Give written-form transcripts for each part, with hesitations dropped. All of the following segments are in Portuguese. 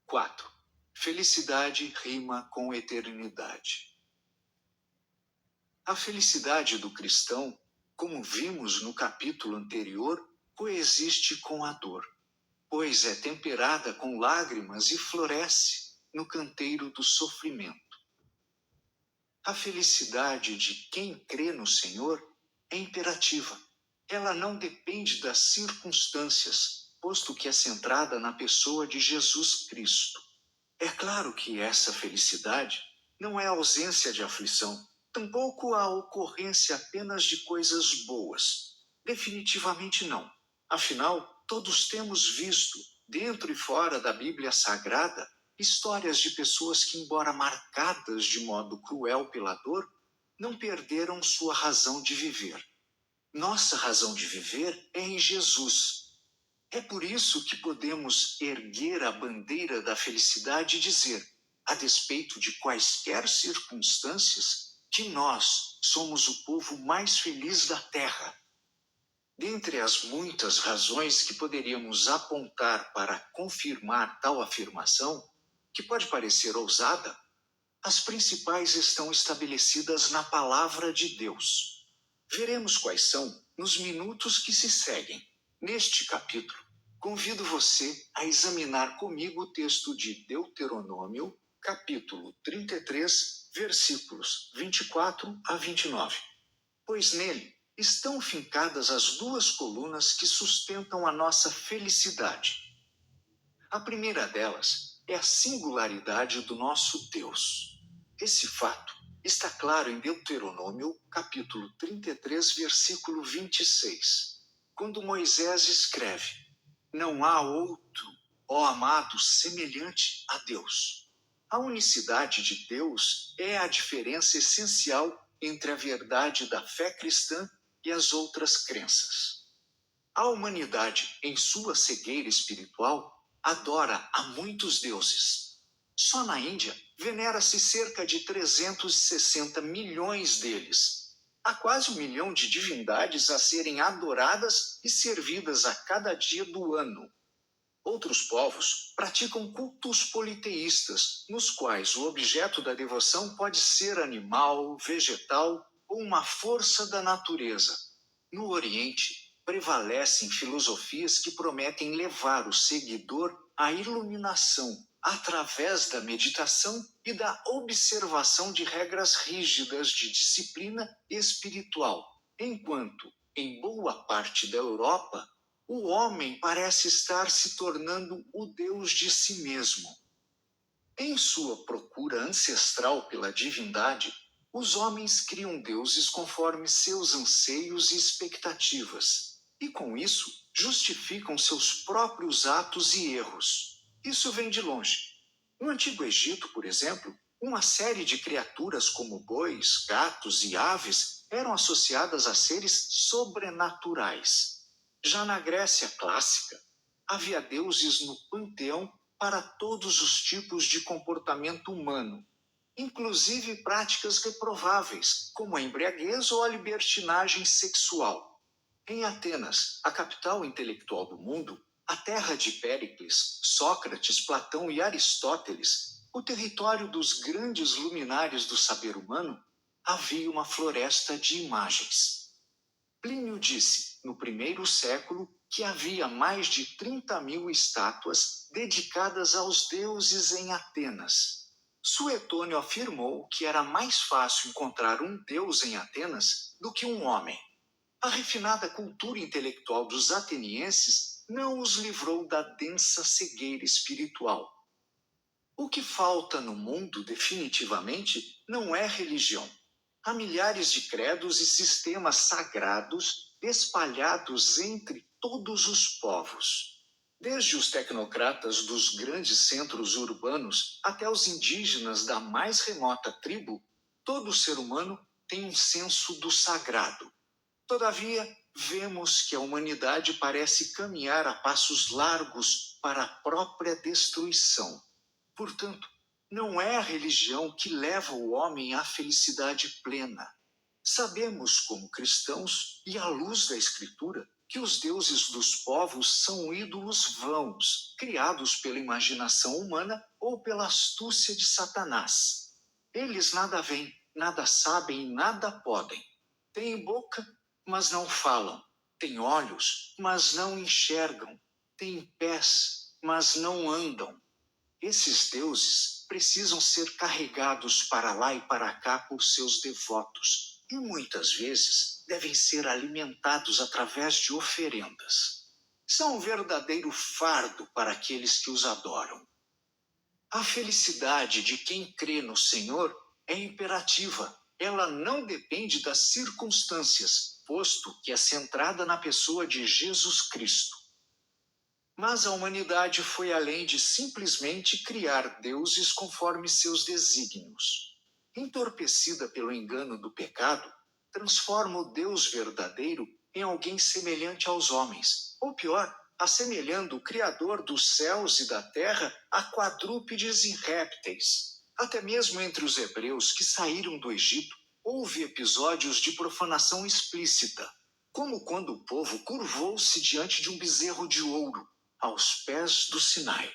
4. Felicidade rima com eternidade. A felicidade do cristão, como vimos no capítulo anterior, coexiste com a dor, pois é temperada com lágrimas e floresce no canteiro do sofrimento. A felicidade de quem crê no Senhor é imperativa. Ela não depende das circunstâncias, posto que é centrada na pessoa de Jesus Cristo. É claro que essa felicidade não é a ausência de aflição, tampouco a ocorrência apenas de coisas boas. Definitivamente não. Afinal, todos temos visto, dentro e fora da Bíblia Sagrada, histórias de pessoas que, embora marcadas de modo cruel pela dor, não perderam sua razão de viver. Nossa razão de viver é em Jesus. É por isso que podemos erguer a bandeira da felicidade e dizer, a despeito de quaisquer circunstâncias, que nós somos o povo mais feliz da terra. Dentre as muitas razões que poderíamos apontar para confirmar tal afirmação, que pode parecer ousada, as principais estão estabelecidas na palavra de Deus. Veremos quais são nos minutos que se seguem. Neste capítulo, convido você a examinar comigo o texto de Deuteronômio, capítulo 33, versículos 24 a 29. Pois nele estão fincadas as duas colunas que sustentam a nossa felicidade. A primeira delas é a singularidade do nosso Deus. Esse fato está claro em Deuteronômio, capítulo 33, versículo 26, quando Moisés escreve: Não há outro, ó amado, semelhante a Deus. A unicidade de Deus é a diferença essencial entre a verdade da fé cristã e as outras crenças. A humanidade, em sua cegueira espiritual, adora a muitos deuses. Só na Índia, venera-se cerca de 360 milhões deles. Há quase 1 milhão de divindades a serem adoradas e servidas a cada dia do ano. Outros povos praticam cultos politeístas, nos quais o objeto da devoção pode ser animal, vegetal ou uma força da natureza. No Oriente, prevalecem filosofias que prometem levar o seguidor à iluminação, através da meditação e da observação de regras rígidas de disciplina espiritual, enquanto, em boa parte da Europa, o homem parece estar se tornando o Deus de si mesmo. Em sua procura ancestral pela divindade, os homens criam deuses conforme seus anseios e expectativas, e com isso justificam seus próprios atos e erros. Isso vem de longe. No Antigo Egito, por exemplo, uma série de criaturas como bois, gatos e aves eram associadas a seres sobrenaturais. Já na Grécia clássica, havia deuses no panteão para todos os tipos de comportamento humano, inclusive práticas reprováveis, como a embriaguez ou a libertinagem sexual. Em Atenas, a capital intelectual do mundo, a terra de Péricles, Sócrates, Platão e Aristóteles, o território dos grandes luminares do saber humano, havia uma floresta de imagens. Plínio disse, no primeiro século, que havia mais de 30 mil estátuas dedicadas aos deuses em Atenas. Suetônio afirmou que era mais fácil encontrar um deus em Atenas do que um homem. A refinada cultura intelectual dos atenienses não os livrou da densa cegueira espiritual. O que falta no mundo, definitivamente, não é religião. Há milhares de credos e sistemas sagrados espalhados entre todos os povos. Desde os tecnocratas dos grandes centros urbanos até os indígenas da mais remota tribo, todo ser humano tem um senso do sagrado. Todavia, vemos que a humanidade parece caminhar a passos largos para a própria destruição. Portanto, não é a religião que leva o homem à felicidade plena. Sabemos, como cristãos, e à luz da Escritura, que os deuses dos povos são ídolos vãos, criados pela imaginação humana ou pela astúcia de Satanás. Eles nada veem, nada sabem e nada podem. Têm boca, mas não falam. Têm olhos, mas não enxergam. Têm pés, mas não andam. Esses deuses precisam ser carregados para lá e para cá por seus devotos, e muitas vezes devem ser alimentados através de oferendas. São um verdadeiro fardo para aqueles que os adoram. A felicidade de quem crê no Senhor é imperativa. Ela não depende das circunstâncias, posto que é centrada na pessoa de Jesus Cristo. Mas a humanidade foi além de simplesmente criar deuses conforme seus desígnios. Entorpecida pelo engano do pecado, transforma o Deus verdadeiro em alguém semelhante aos homens, ou pior, assemelhando o Criador dos céus e da terra a quadrúpedes e répteis. Até mesmo entre os hebreus que saíram do Egito, houve episódios de profanação explícita, como quando o povo curvou-se diante de um bezerro de ouro, aos pés do Sinai.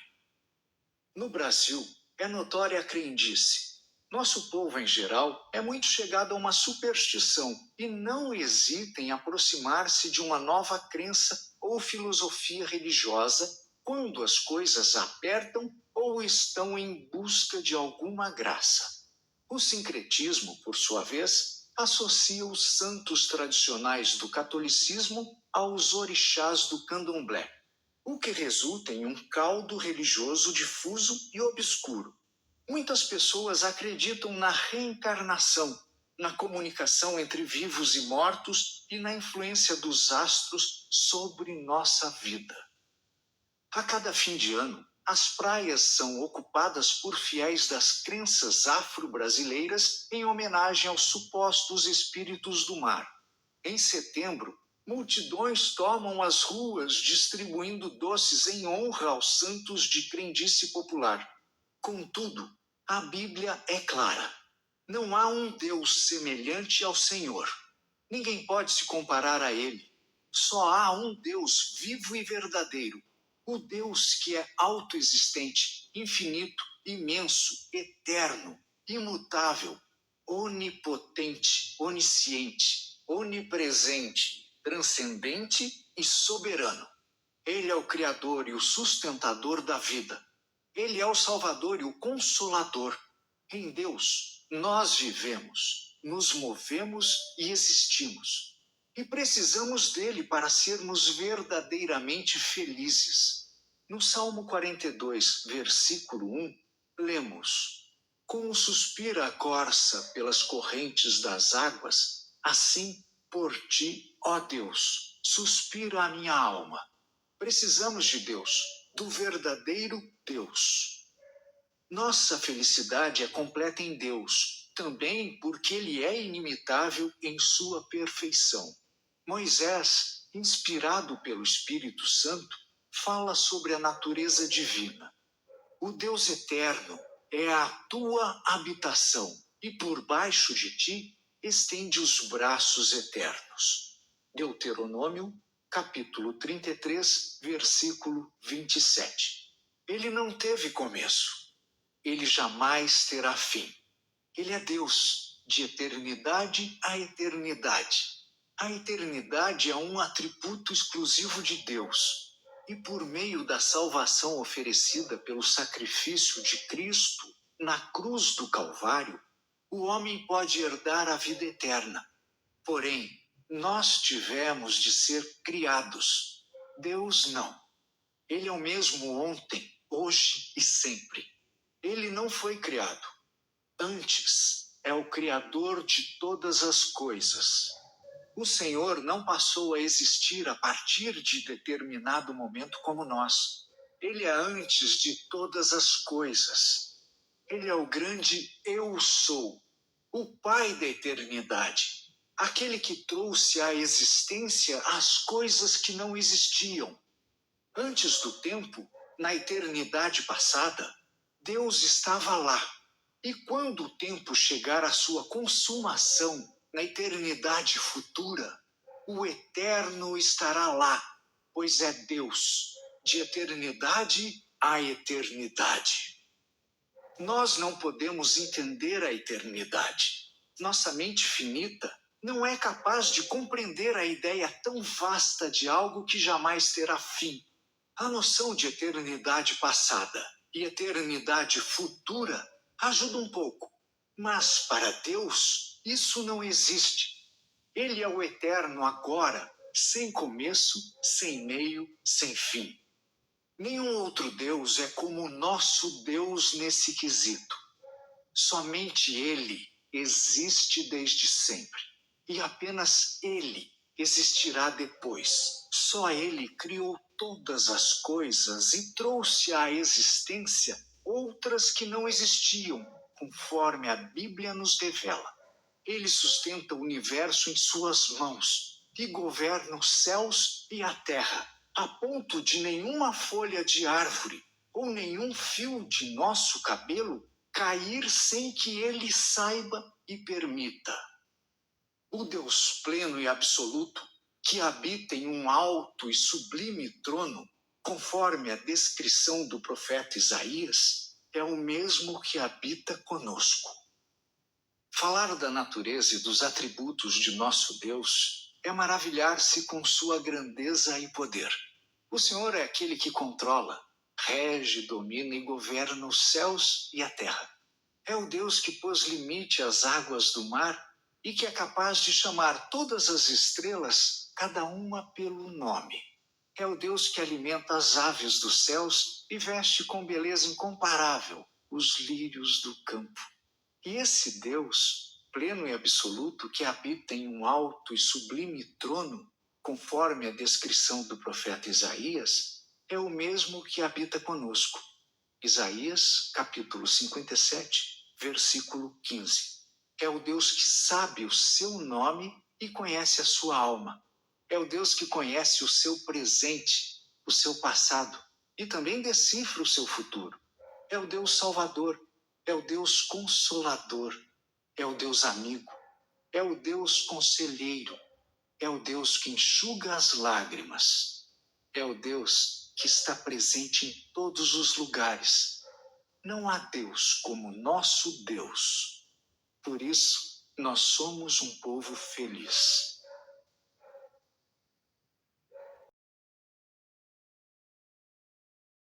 No Brasil, é notória a crendice. Nosso povo, em geral, é muito chegado a uma superstição e não hesita em aproximar-se de uma nova crença ou filosofia religiosa quando as coisas apertam ou estão em busca de alguma graça. O sincretismo, por sua vez, associa os santos tradicionais do catolicismo aos orixás do candomblé, o que resulta em um caldo religioso difuso e obscuro. Muitas pessoas acreditam na reencarnação, na comunicação entre vivos e mortos e na influência dos astros sobre nossa vida. A cada fim de ano, as praias são ocupadas por fiéis das crenças afro-brasileiras em homenagem aos supostos espíritos do mar. Em setembro, multidões tomam as ruas distribuindo doces em honra aos santos de crendice popular. Contudo, a Bíblia é clara. Não há um Deus semelhante ao Senhor. Ninguém pode se comparar a Ele. Só há um Deus vivo e verdadeiro. O Deus que é autoexistente, infinito, imenso, eterno, imutável, onipotente, onisciente, onipresente, transcendente e soberano. Ele é o Criador e o sustentador da vida. Ele é o Salvador e o Consolador. Em Deus, nós vivemos, nos movemos e existimos. E precisamos dele para sermos verdadeiramente felizes. No Salmo 42, versículo 1, lemos: Como suspira a corça pelas correntes das águas, assim, por ti, ó Deus, suspira a minha alma. Precisamos de Deus, do verdadeiro Deus. Nossa felicidade é completa em Deus, também porque Ele é inimitável em sua perfeição. Moisés, inspirado pelo Espírito Santo, fala sobre a natureza divina. O Deus eterno é a tua habitação, e por baixo de ti estende os braços eternos. Deuteronômio, capítulo 33, versículo 27. Ele não teve começo. Ele jamais terá fim. Ele é Deus, de eternidade a eternidade. A eternidade é um atributo exclusivo de Deus. E por meio da salvação oferecida pelo sacrifício de Cristo na cruz do Calvário, o homem pode herdar a vida eterna. Porém, nós tivemos de ser criados. Deus não. Ele é o mesmo ontem, hoje e sempre. Ele não foi criado. Antes, é o Criador de todas as coisas. O Senhor não passou a existir a partir de determinado momento como nós. Ele é antes de todas as coisas. Ele é o grande Eu Sou, o Pai da eternidade, aquele que trouxe à existência as coisas que não existiam. Antes do tempo, na eternidade passada, Deus estava lá. E quando o tempo chegar à sua consumação, na eternidade futura, O eterno estará lá, pois é Deus, de eternidade a eternidade. Nós não podemos entender a eternidade. Nossa mente finita não é capaz de compreender a ideia tão vasta de algo que jamais terá fim. A noção de eternidade passada e eternidade futura ajuda um pouco, mas para Deus isso não existe. Ele é o eterno agora, sem começo, sem meio, sem fim. Nenhum outro Deus é como o nosso Deus nesse quesito. Somente Ele existe desde sempre. E apenas Ele existirá depois. Só Ele criou todas as coisas e trouxe à existência outras que não existiam, conforme a Bíblia nos revela. Ele sustenta o universo em suas mãos e governa os céus e a terra, a ponto de nenhuma folha de árvore ou nenhum fio de nosso cabelo cair sem que ele saiba e permita. O Deus pleno e absoluto, que habita em um alto e sublime trono, conforme a descrição do profeta Isaías, é o mesmo que habita conosco. Falar da natureza e dos atributos de nosso Deus é maravilhar-se com sua grandeza e poder. O Senhor é aquele que controla, rege, domina e governa os céus e a terra. É o Deus que pôs limite às águas do mar e que é capaz de chamar todas as estrelas, cada uma pelo nome. É o Deus que alimenta as aves dos céus e veste com beleza incomparável os lírios do campo. E esse Deus, pleno e absoluto, que habita em um alto e sublime trono, conforme a descrição do profeta Isaías, é o mesmo que habita conosco. Isaías, capítulo 57, versículo 15. É o Deus que sabe o seu nome e conhece a sua alma. É o Deus que conhece o seu presente, o seu passado e também decifra o seu futuro. É o Deus Salvador. É o Deus Consolador, é o Deus Amigo, é o Deus Conselheiro, é o Deus que enxuga as lágrimas, é o Deus que está presente em todos os lugares. Não há Deus como nosso Deus. Por isso, nós somos um povo feliz.